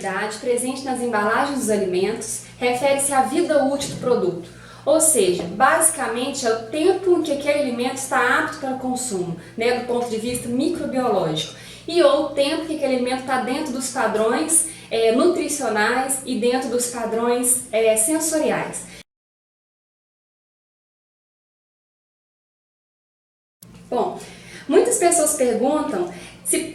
validade presente nas embalagens dos alimentos refere-se à vida útil do produto, ou seja, basicamente é o tempo em que aquele alimento está apto para o consumo, do ponto de vista microbiológico, e ou o tempo que aquele alimento está dentro dos padrões nutricionais e dentro dos padrões sensoriais. Bom, muitas pessoas perguntam se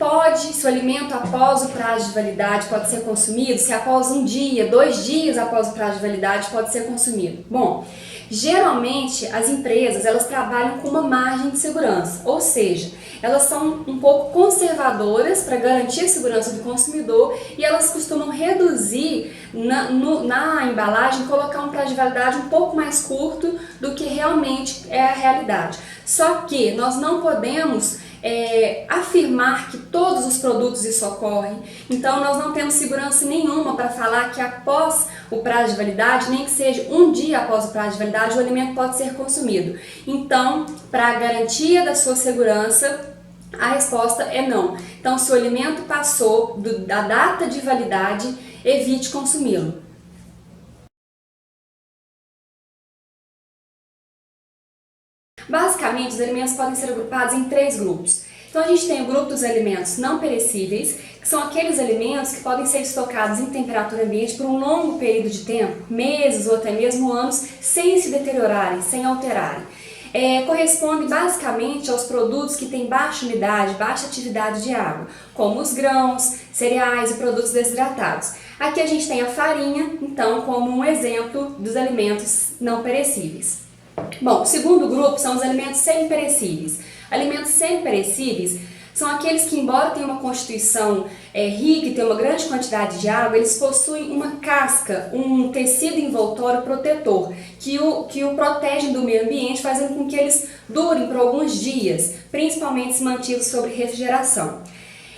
o alimento após o prazo de validade pode ser consumido, se após um dia, 2 dias após o prazo de validade pode ser consumido. Bom, geralmente as empresas elas trabalham com uma margem de segurança, ou seja, elas são um pouco conservadoras para garantir a segurança do consumidor e elas costumam reduzir na embalagem, colocar um prazo de validade um pouco mais curto do que realmente é a realidade. Só que nós não podemos afirmar que todos os produtos isso ocorre, então nós não temos segurança nenhuma para falar que após o prazo de validade, nem que seja um dia após o prazo de validade, o alimento pode ser consumido. Então, para a garantia da sua segurança, a resposta é não. Então, se o alimento passou da data de validade, evite consumi-lo. Basicamente, os alimentos podem ser agrupados em 3 grupos. Então a gente tem o grupo dos alimentos não perecíveis, que são aqueles alimentos que podem ser estocados em temperatura ambiente por um longo período de tempo, meses ou até mesmo anos, sem se deteriorarem, sem alterarem. Corresponde basicamente aos produtos que têm baixa umidade, baixa atividade de água, como os grãos, cereais e produtos desidratados. Aqui a gente tem a farinha, então, como um exemplo dos alimentos não perecíveis. Bom, o segundo grupo são os alimentos semi-perecíveis. Alimentos semi-perecíveis são aqueles que, embora tenham uma constituição rica e tenham uma grande quantidade de água, eles possuem uma casca, um tecido envoltório protetor, que o protegem do meio ambiente, fazendo com que eles durem por alguns dias, principalmente se mantidos sob refrigeração.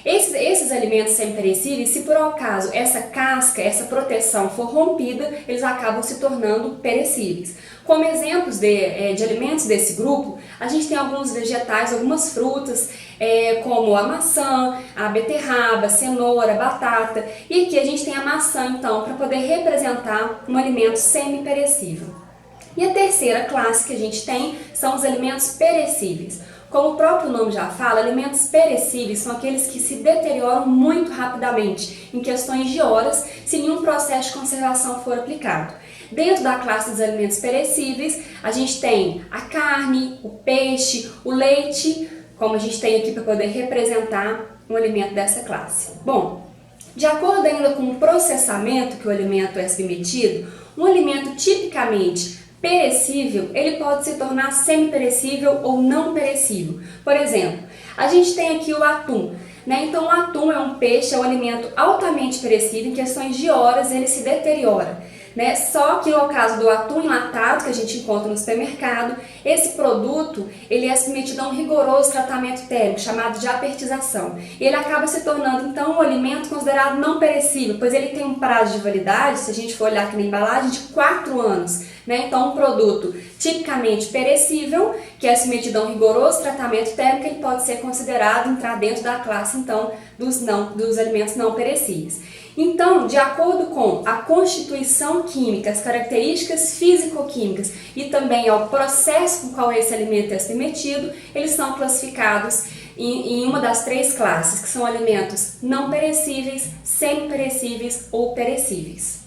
Esses alimentos semi-perecíveis, se por acaso essa casca, essa proteção for rompida, eles acabam se tornando perecíveis. Como exemplos de alimentos desse grupo, a gente tem alguns vegetais, algumas frutas, como a maçã, a beterraba, a cenoura, a batata. E aqui a gente tem a maçã, então, para poder representar um alimento semi-perecível. E a terceira classe que a gente tem são os alimentos perecíveis. Como o próprio nome já fala, alimentos perecíveis são aqueles que se deterioram muito rapidamente, em questões de horas, se nenhum processo de conservação for aplicado. Dentro da classe dos alimentos perecíveis, a gente tem a carne, o peixe, o leite, como a gente tem aqui para poder representar um alimento dessa classe. Bom, de acordo ainda com o processamento que o alimento é submetido, um alimento tipicamente perecível, ele pode se tornar semi-perecível ou não perecível. Por exemplo, a gente tem aqui o atum, Então o atum é um peixe, é um alimento altamente perecível, em questões de horas ele se deteriora. Só que no caso do atum enlatado que a gente encontra no supermercado, esse produto ele é submetido a um rigoroso tratamento térmico chamado de apertização. E ele acaba se tornando então um alimento considerado não perecível, pois ele tem um prazo de validade, se a gente for olhar aqui na embalagem, de 4 anos. Então um produto tipicamente perecível, que é submetido a um rigoroso tratamento térmico, ele pode ser considerado entrar dentro da classe então dos alimentos não perecíveis. Então, de acordo com a constituição química, as características físico-químicas e também ao processo com qual esse alimento é submetido, eles são classificados em uma das 3 classes, que são alimentos não perecíveis, semi-perecíveis ou perecíveis.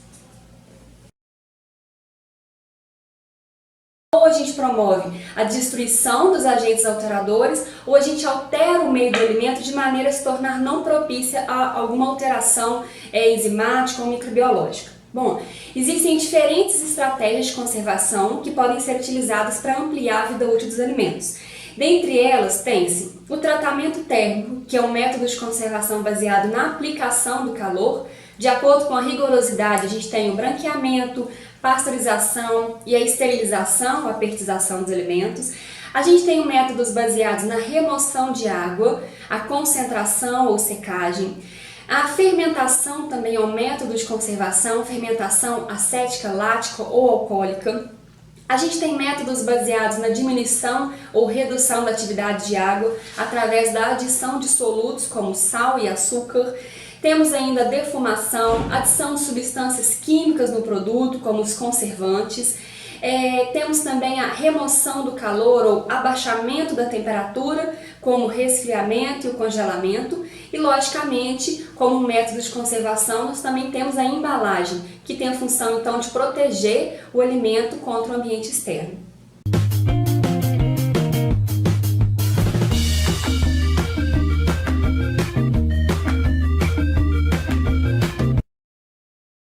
Ou a gente promove a destruição dos agentes alteradores, ou a gente altera o meio do alimento de maneira a se tornar não propícia a alguma alteração enzimática ou microbiológica. Bom, existem diferentes estratégias de conservação que podem ser utilizadas para ampliar a vida útil dos alimentos. Dentre elas, tem-se o tratamento térmico, que é um método de conservação baseado na aplicação do calor. De acordo com a rigorosidade, a gente tem o branqueamento, pasteurização e a esterilização, a apertização dos alimentos. A gente tem métodos baseados na remoção de água, a concentração ou secagem. A fermentação também é um método de conservação, fermentação acética, lática ou alcoólica. A gente tem métodos baseados na diminuição ou redução da atividade de água através da adição de solutos como sal e açúcar. Temos ainda a defumação, adição de substâncias químicas no produto, como os conservantes. Temos também a remoção do calor ou abaixamento da temperatura, como o resfriamento e o congelamento. E, logicamente, como método de conservação, nós também temos a embalagem, que tem a função, então, de proteger o alimento contra o ambiente externo.